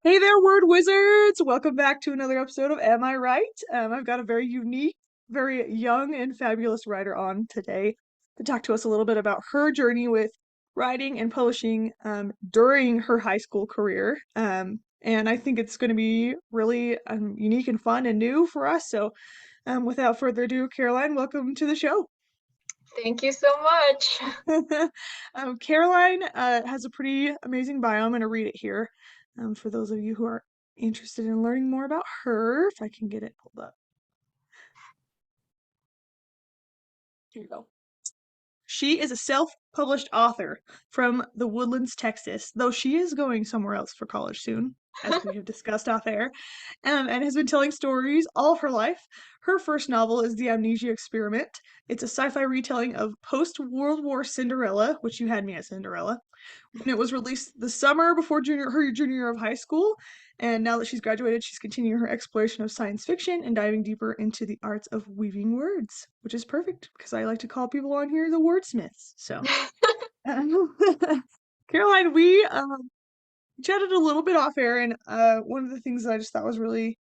Hey there, word wizards! Welcome back to another episode of Am I Right? I've got a very unique, very young, and fabulous writer on today to talk to us a little bit about her journey with writing and publishing during her high school career. And I think it's going to be really unique and fun and new for us. So, without further ado, Caroline, welcome to the show. Thank you so much. Caroline has a pretty amazing bio. I'm going to read it here for those of you who are interested in learning more about her. If I can get it pulled up. Here you go. She is a self-published author from the Woodlands, Texas, though she is going somewhere else for college soon, as we have discussed off air, and has been telling stories all of her life. Her first novel is The Amnesia Experiment. It's a sci-fi retelling of post-World War Cinderella, which you had me at Cinderella, when it was released the summer before her junior year of high school. And now that she's graduated, she's continuing her exploration of science fiction and diving deeper into the arts of weaving words, which is perfect because I like to call people on here the wordsmiths. So, Caroline, we chatted a little bit off air, and one of the things that I just thought was really,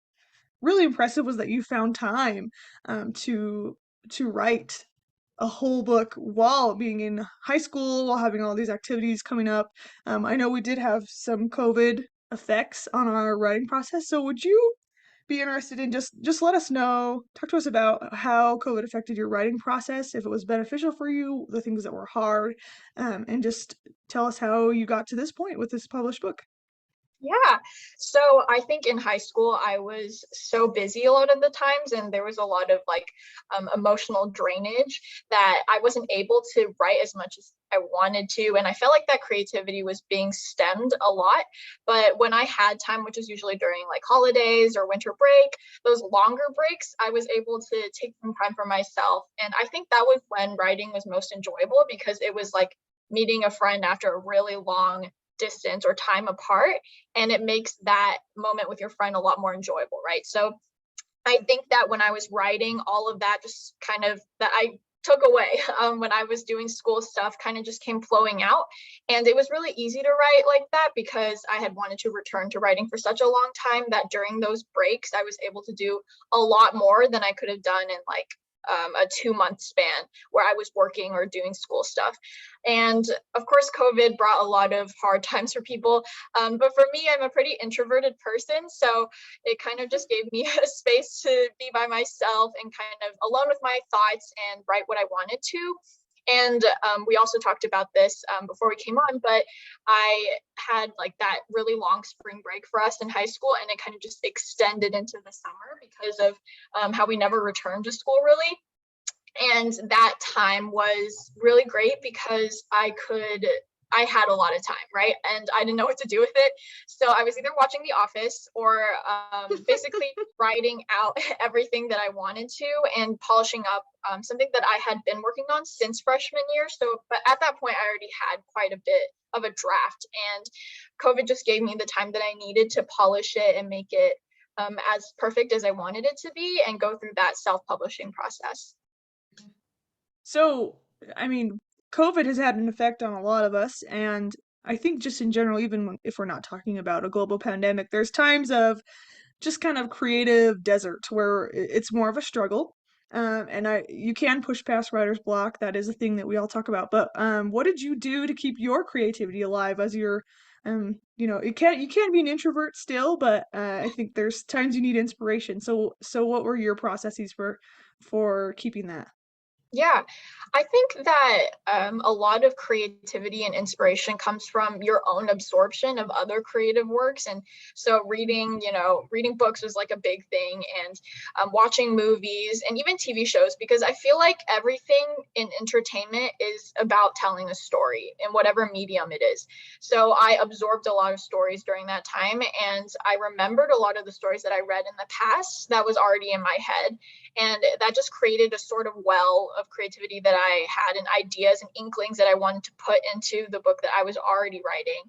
really impressive was that you found time to write a whole book while being in high school, while having all these activities coming up. I know we did have some COVID effects on our writing process, so would you be interested in just let us know, talk to us about how COVID affected your writing process, if it was beneficial for you, the things that were hard, and just tell us how you got to this point with this published book. Yeah. So I think in high school, I was so busy a lot of the times, and there was a lot of emotional drainage that I wasn't able to write as much as I wanted to. And I felt like that creativity was being stemmed a lot. But when I had time, which is usually during like holidays or winter break, those longer breaks, I was able to take some time for myself. And I think that was when writing was most enjoyable because it was like meeting a friend after a really long distance or time apart, and it makes that moment with your friend a lot more enjoyable, right? So I think that when I was writing, all of that just kind of that I took away when I was doing school stuff kind of just came flowing out. And it was really easy to write like that because I had wanted to return to writing for such a long time that during those breaks, I was able to do a lot more than I could have done in like a 2 month span where I was working or doing school stuff. And of course, COVID brought a lot of hard times for people. But for me, I'm a pretty introverted person. So it kind of just gave me a space to be by myself and kind of alone with my thoughts and write what I wanted to. And we also talked about this before we came on, but I had like that really long spring break for us in high school, and it kind of just extended into the summer because of how we never returned to school really. And that time was really great because I had a lot of time, right? And I didn't know what to do with it. So I was either watching The Office or basically writing out everything that I wanted to and polishing up something that I had been working on since freshman year. So, but at that point, I already had quite a bit of a draft, and COVID just gave me the time that I needed to polish it and make it as perfect as I wanted it to be and go through that self-publishing process. So, I mean, COVID has had an effect on a lot of us, and I think just in general, even if we're not talking about a global pandemic, there's times of just kind of creative desert where it's more of a struggle. And you can push past writer's block. That is a thing that we all talk about. But what did you do to keep your creativity alive as you're, you can't be an introvert still, but I think there's times you need inspiration. So what were your processes for keeping that? Yeah, I think that a lot of creativity and inspiration comes from your own absorption of other creative works. And so reading books was like a big thing, and watching movies and even TV shows, because I feel like everything in entertainment is about telling a story in whatever medium it is. So I absorbed a lot of stories during that time, and I remembered a lot of the stories that I read in the past that was already in my head. And that just created a sort of well of creativity that I had, and ideas and inklings that I wanted to put into the book that I was already writing.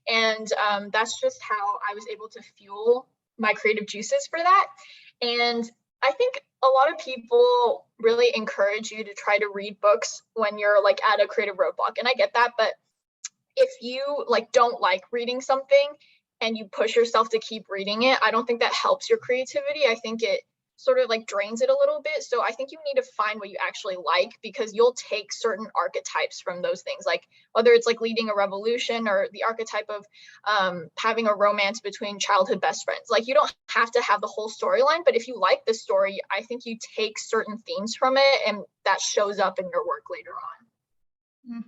And that's just how I was able to fuel my creative juices for that. And I think a lot of people really encourage you to try to read books when you're like at a creative roadblock. And I get that, but if you like don't like reading something, and you push yourself to keep reading it, I don't think that helps your creativity. I think it sort of like drains it a little bit. So I think you need to find what you actually like, because you'll take certain archetypes from those things, like whether it's like leading a revolution or the archetype of having a romance between childhood best friends. Like you don't have to have the whole storyline, but if you like the story, I think you take certain themes from it and that shows up in your work later on. Mm.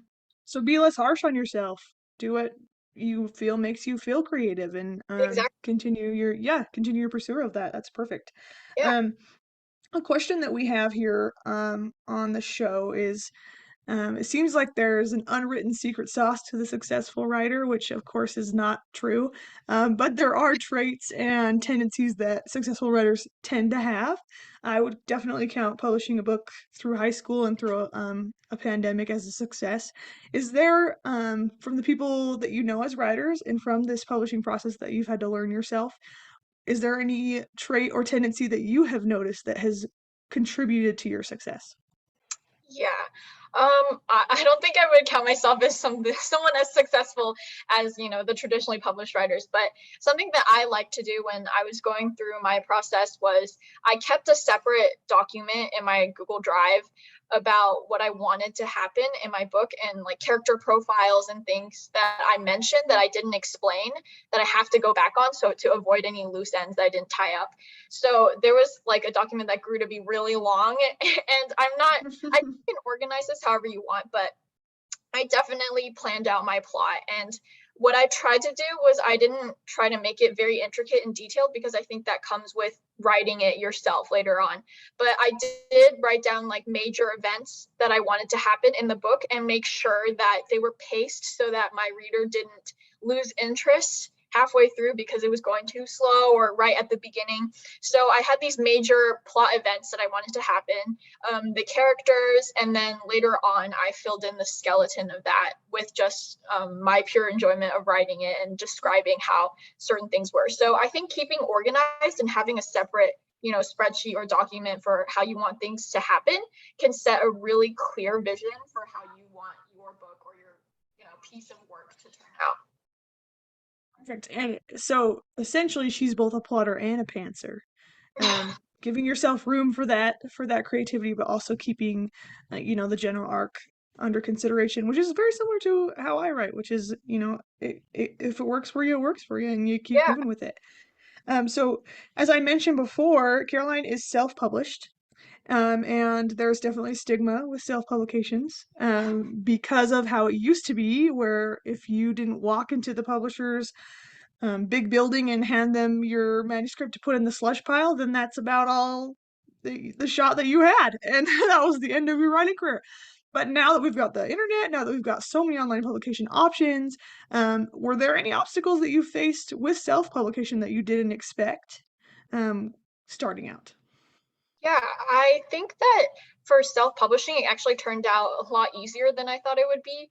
So be less harsh on yourself. Do what you feel makes you feel creative, and Exactly. continue your pursuit of that. That's perfect. Yeah. Um, a question that we have here on the show is, it seems like there's an unwritten secret sauce to the successful writer, which of course is not true. But there are traits and tendencies that successful writers tend to have. I would definitely count publishing a book through high school and through a pandemic as a success. Is there, from the people that you know as writers and from this publishing process that you've had to learn yourself, is there any trait or tendency that you have noticed that has contributed to your success? Yeah. I don't think I would count myself as someone as successful as, the traditionally published writers, but something that I like to do when I was going through my process was I kept a separate document in my Google Drive about what I wanted to happen in my book, and like character profiles and things that I mentioned that I didn't explain that I have to go back on, so to avoid any loose ends that I didn't tie up. So there was like a document that grew to be really long and I can organize this however you want, but I definitely planned out my plot. And what I tried to do was I didn't try to make it very intricate and detailed, because I think that comes with writing it yourself later on. But I did write down like major events that I wanted to happen in the book and make sure that they were paced so that my reader didn't lose interest halfway through because it was going too slow or right at the beginning. So I had these major plot events that I wanted to happen, the characters, and then later on I filled in the skeleton of that with just my pure enjoyment of writing it and describing how certain things were. So I think keeping organized and having a separate spreadsheet or document for how you want things to happen can set a really clear vision for how you want your book or your piece of work to turn out. Perfect. And so essentially, she's both a plotter and a pantser. Giving yourself room for that creativity, but also keeping, the general arc under consideration, which is very similar to how I write, which is, if it works for you, it works for you, and you keep Yeah. moving with it. So as I mentioned before, Caroline is self-published. And there's definitely stigma with self-publications, because of how it used to be, where if you didn't walk into the publisher's big building and hand them your manuscript to put in the slush pile, then that's about all the shot that you had, and that was the end of your writing career. But now that we've got the internet, now that we've got so many online publication options, were there any obstacles that you faced with self-publication that you didn't expect, um, starting out? Yeah, I think that for self-publishing, it actually turned out a lot easier than I thought it would be.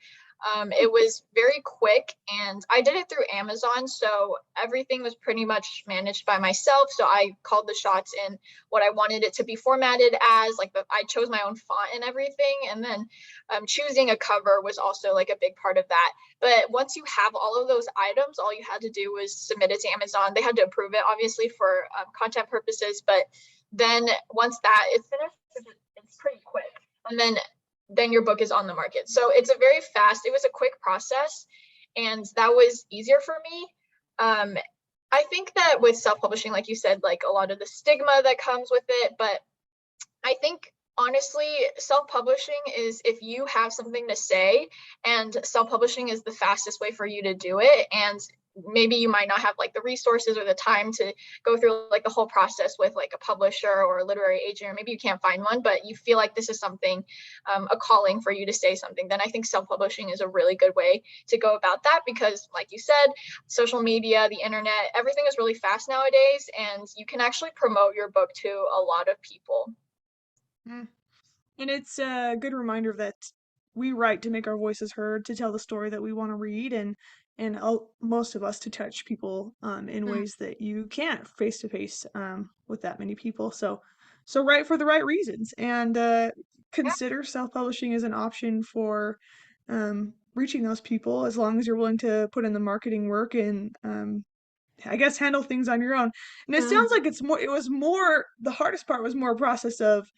It was very quick, and I did it through Amazon, so everything was pretty much managed by myself. So I called the shots in what I wanted it to be formatted as. Like, I chose my own font and everything, and then choosing a cover was also like a big part of that. But once you have all of those items, all you had to do was submit it to Amazon. They had to approve it, obviously, for content purposes, but then once that is finished, it's pretty quick. And then your book is on the market. So it's a very fast, it was a quick process, and that was easier for me. I think that with self-publishing, like you said, like a lot of the stigma that comes with it, but I think honestly, self-publishing is if you have something to say, and self-publishing is the fastest way for you to do it. And maybe you might not have like the resources or the time to go through like the whole process with like a publisher or a literary agent, or maybe you can't find one, but you feel like this is something, a calling for you to say something, then I think self-publishing is a really good way to go about that, because like you said, social media, the internet, everything is really fast nowadays, and you can actually promote your book to a lot of people. Mm. And it's a good reminder that we write to make our voices heard, to tell the story that we want to read, and most of us to touch people in Mm, ways that you can't face to face with that many people. So write for the right reasons, and yeah. consider self-publishing as an option for reaching those people, as long as you're willing to put in the marketing work and I guess, handle things on your own. And it sounds Mhm. like it was more, the hardest part was more a process of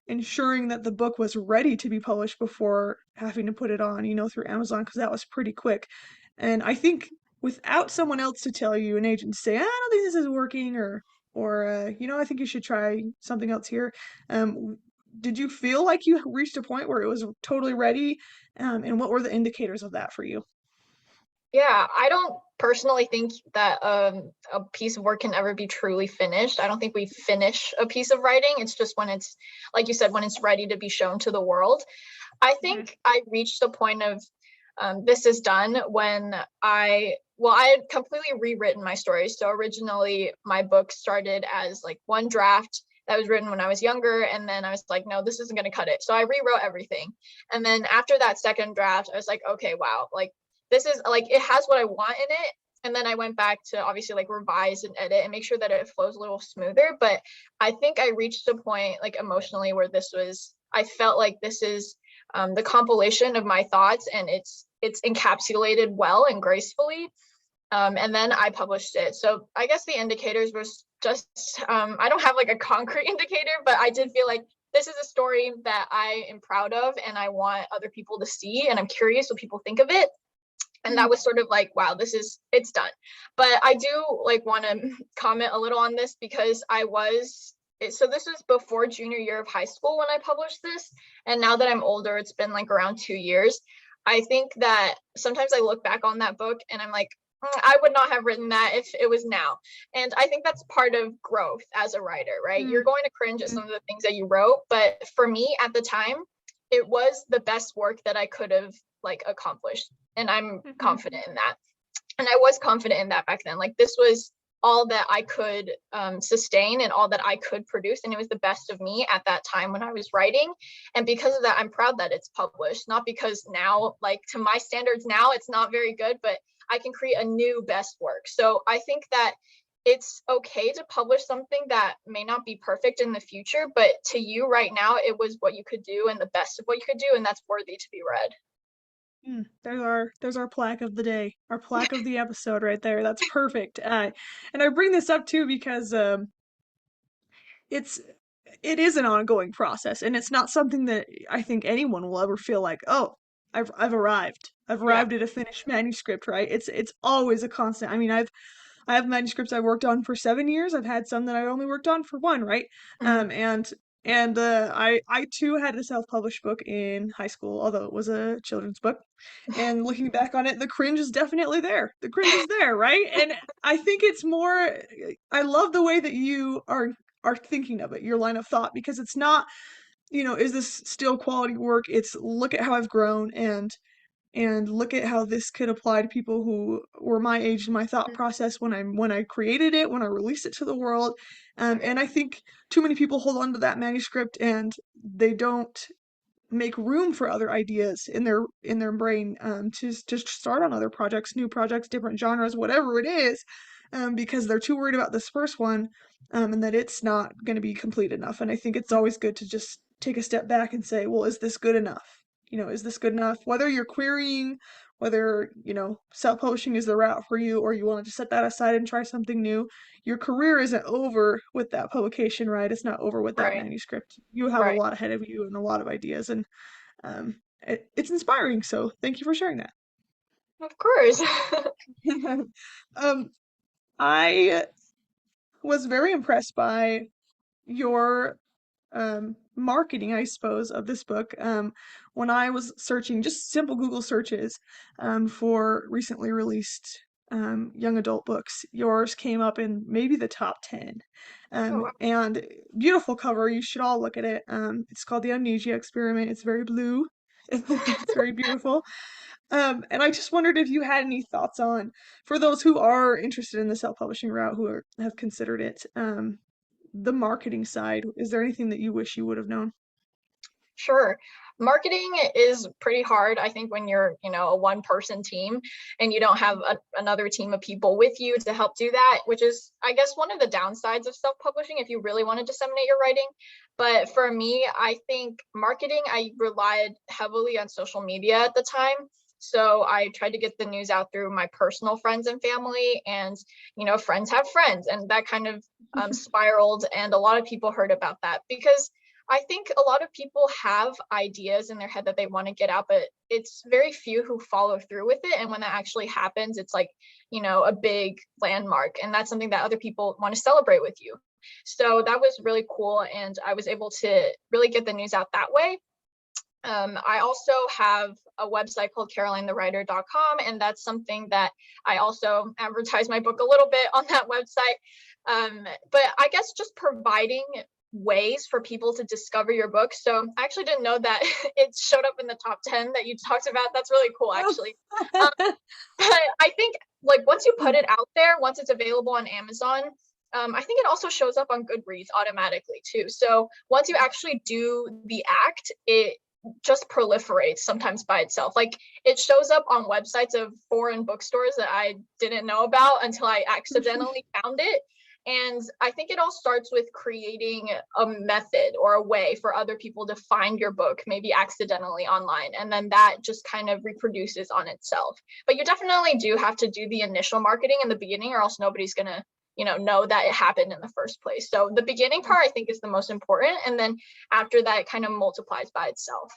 ensuring that the book was ready to be published before having to put it on, through Amazon, because that was pretty quick. And I think without someone else to tell you, an agent to say, I don't think this is working, or I think you should try something else here. Um, did you feel like you reached a point where it was totally ready? And what were the indicators of that for you? Yeah, I don't personally think that a piece of work can ever be truly finished. I don't think we finish a piece of writing. It's just when it's, like you said, when it's ready to be shown to the world. I Mhm. think I reached the point of this is done when I had completely rewritten my story. So originally, my book started as like one draft that was written when I was younger. And then I was like, no, this isn't going to cut it. So I rewrote everything. And then after that second draft, I was like, okay, wow, like this is like, it has what I want in it. And then I went back to obviously like revise and edit and make sure that it flows a little smoother. But I think I reached a point like emotionally where I felt like this is the compilation of my thoughts, and it's encapsulated well and gracefully. And then I published it. So I guess the indicators was just I don't have like a concrete indicator, but I did feel like this is a story that I am proud of and I want other people to see, and I'm curious what people think of it. And that Mm. was sort of like, wow, it's done. But I do like want to comment a little on this because so this was before junior year of high school when I published this. And now that I'm older, it's been like around 2 years. I think that sometimes I look back on that book and I'm like, I would not have written that if it was now. And I think that's part of growth as a writer, right? Mm. You're going to cringe at Mm. some of the things that you wrote, but for me at the time, it was the best work that I could have like accomplished, and I'm Mhm. confident in that. And I was confident in that back then. Like this was all that I could sustain and all that I could produce, and it was the best of me at that time when I was writing. And because of that, I'm proud that it's published. Not because now, like to my standards now, it's not very good, but I can create a new best work. So I think that it's okay to publish something that may not be perfect in the future, but to you right now, it was what you could do and the best of what you could do, and that's worthy to be read. There's our plaque of the day, our plaque of the episode right there. That's perfect. And I bring this up too because it's it is an ongoing process, and it's not something that I think anyone will ever feel like, oh, I've arrived. I've Yeah. arrived at a finished manuscript, right? It's always a constant. I mean, I have manuscripts I worked on for 7 years. I've had some that I only worked on for one, right? Mhm. And I too had a self-published book in high school, although it was a children's book. And looking back on it, the cringe is definitely there. The cringe is there, right? And I think it's more. I love the way that you are thinking of it, your line of thought, because it's not, is this still quality work? It's look at how I've grown, and look at how this could apply to people who were my age and my thought process when I created it, when I released it to the world. Right. And I think too many people hold on to that manuscript and they don't make room for other ideas in their brain, to start on other projects, new projects, different genres, whatever it is, because they're too worried about this first one, and that it's not going to be complete enough. And I think it's always good to just take a step back and say, well, is this good enough? Is this good enough? Whether you're querying, whether self-publishing is the route for you, or you want to just set that aside and try something new, your career isn't over with that publication, right? It's not over with that Right. manuscript. You have a Right. lot ahead of you and a lot of ideas, and it's inspiring. So thank you for sharing that. Of course. um, I was very impressed by your marketing, I suppose, of this book. When I was searching, just simple Google searches, for recently released young adult books, yours came up in maybe the top 10. Oh, wow. And beautiful cover. You should all look at it. It's called The Amnesia Experiment. It's very blue. It's very beautiful. And I just wondered if you had any thoughts on, for those who are interested in the self-publishing route, have considered it, the marketing side. Is there anything that you wish you would have known? Sure. Marketing is pretty hard, I think, when you're, a one person team and you don't have another team of people with you to help do that, which is, I guess, one of the downsides of self publishing if you really want to disseminate your writing. But for me, I think marketing, I relied heavily on social media at the time. So I tried to get the news out through my personal friends and family, and friends have friends, and that kind of spiraled. And a lot of people heard about that because I think a lot of people have ideas in their head that they want to get out, but it's very few who follow through with it. And when that actually happens, it's like, a big landmark. And that's something that other people want to celebrate with you. So that was really cool. And I was able to really get the news out that way. I also have a website called carolinethewriter.com, and that's something that I also advertise my book a little bit on that website. But I guess just providing ways for people to discover your book. So I actually didn't know that it showed up in the top 10 that you talked about. That's really cool, actually. Um, but I think like once you put it out there, once it's available on Amazon, I think it also shows up on Goodreads automatically too. So once you actually do the act, it just proliferates sometimes by itself. Like it shows up on websites of foreign bookstores that I didn't know about until I accidentally found it. And I think it all starts with creating a method or a way for other people to find your book, maybe accidentally online. And then that just kind of reproduces on itself. But you definitely do have to do the initial marketing in the beginning, or else nobody's going to know that it happened in the first place. So the beginning part I think is the most important, and then after that it kind of multiplies by itself.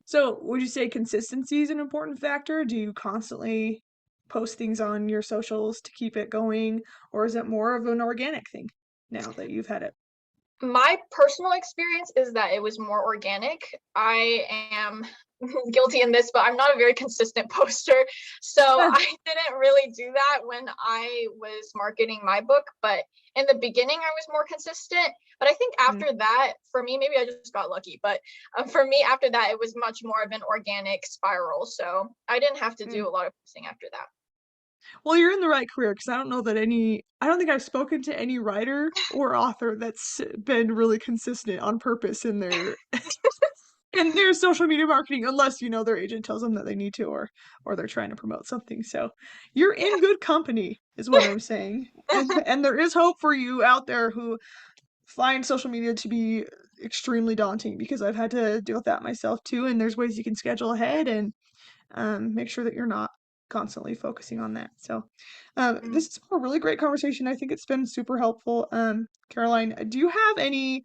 So, would you say consistency is an important factor? Do you constantly post things on your socials to keep it going, or is it more of an organic thing now that you've had it? My personal experience is that it was more organic. I am guilty in this, but I'm not a very consistent poster. So I didn't really do that when I was marketing my book. But in the beginning, I was more consistent. But I think Mm, after that, for me, maybe I just got lucky. But for me, after that, it was much more of an organic spiral. So I didn't have to mm. do a lot of posting after that. Well, you're in the right career because I don't think I've spoken to any writer or author that's been really consistent on purpose in their social media marketing, unless their agent tells them that they need to, or they're trying to promote something. So you're in good company, is what I'm saying, and there is hope for you out there who find social media to be extremely daunting because I've had to deal with that myself too. And there's ways you can schedule ahead and make sure that you're not constantly focusing on that. So, this has been a really great conversation. I think it's been super helpful. Caroline, do you have any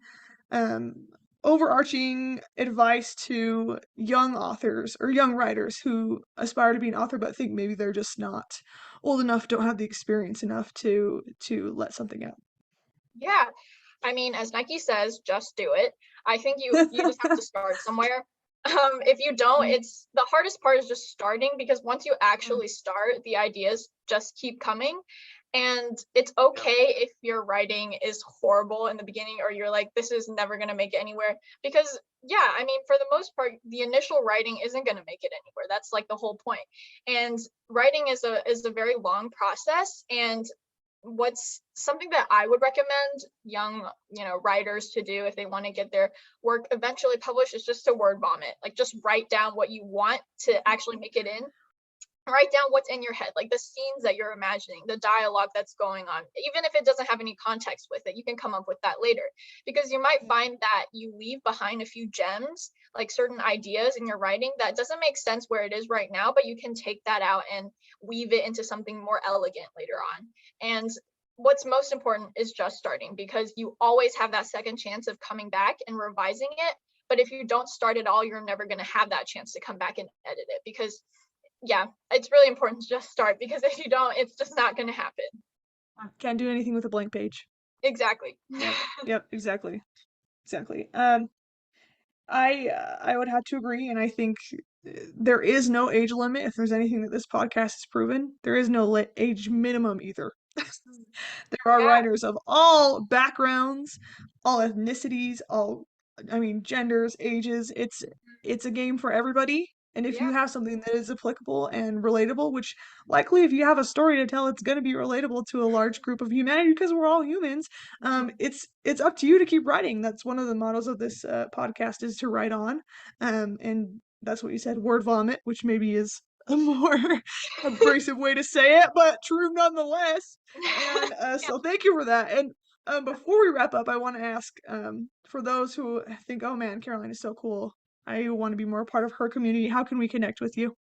um, overarching advice to young authors or young writers who aspire to be an author but think maybe they're just not old enough, don't have the experience enough to let something out? Yeah. I mean, as Nike says, just do it. I think you just have to start somewhere. If you don't, Mm, it's the hardest part is just starting, because once you mm, actually start, the ideas just keep coming. And it's yeah. okay if your writing is horrible in the beginning, or you're like, this is never going to make it anywhere. Because, yeah, I mean, for the most part, the initial writing isn't going to make it anywhere. That's like the whole point. And writing is a very long process. And what's something that I would recommend young, writers to do if they want to get their work eventually published is just to word vomit. Like just write down what you want to actually make it in. Write down what's in your head, like the scenes that you're imagining, the dialogue that's going on. Even if it doesn't have any context with it, you can come up with that later, because you might find that you leave behind a few gems, like certain ideas in your writing that doesn't make sense where it is right now, but you can take that out and weave it into something more elegant later on. And what's most important is just starting, because you always have that second chance of coming back and revising it. But if you don't start at all, you're never going to have that chance to come back and edit it, because yeah, it's really important to just start, because if you don't, it's just not going to happen. Can't do anything with a blank page. Exactly. Yep. Yep. Exactly. Exactly. I would have to agree, and I think there is no age limit. If there's anything that this podcast has proven, there is no age minimum either. There are Yeah. writers of all backgrounds, all ethnicities, I mean, genders, ages. It's a game for everybody. And if you Yeah. have something that is applicable and relatable, which likely if you have a story to tell, it's going to be relatable to a large group of humanity because we're all humans. Mhm. It's up to you to keep writing. That's one of the mottos of this podcast is to write on. And that's what you said, word vomit, which maybe is a more abrasive way to say it, but true nonetheless. And Yeah. so thank you for that. And before we wrap up, I want to ask for those who think, oh man, Caroline is so cool. I want to be more a part of her community. How can we connect with you?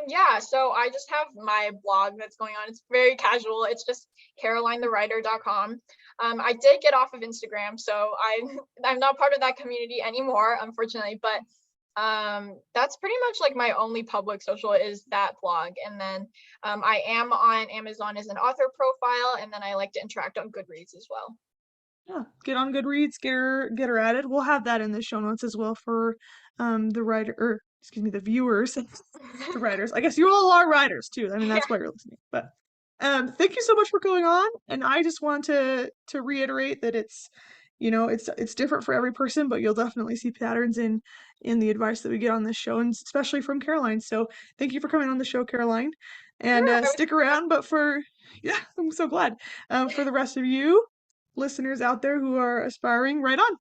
Yeah, so I just have my blog that's going on. It's very casual. It's just carolinethewriter.com. I did get off of Instagram, so I'm not part of that community anymore, unfortunately. But that's pretty much like my only public social is that blog. And then I am on Amazon as an author profile, and then I like to interact on Goodreads as well. Yeah, get on Goodreads, get her added. We'll have that in the show notes as well for the writer, or excuse me, the viewers, the writers. I guess you all are writers too. I mean, Yeah, that's why you're listening. But thank you so much for going on. And I just want to reiterate that it's different for every person, but you'll definitely see patterns in the advice that we get on this show, and especially from Caroline. So thank you for coming on the show, Caroline. And sure. I was stick super around, happy. but yeah, I'm so glad. For the rest of you listeners out there who are aspiring, right on.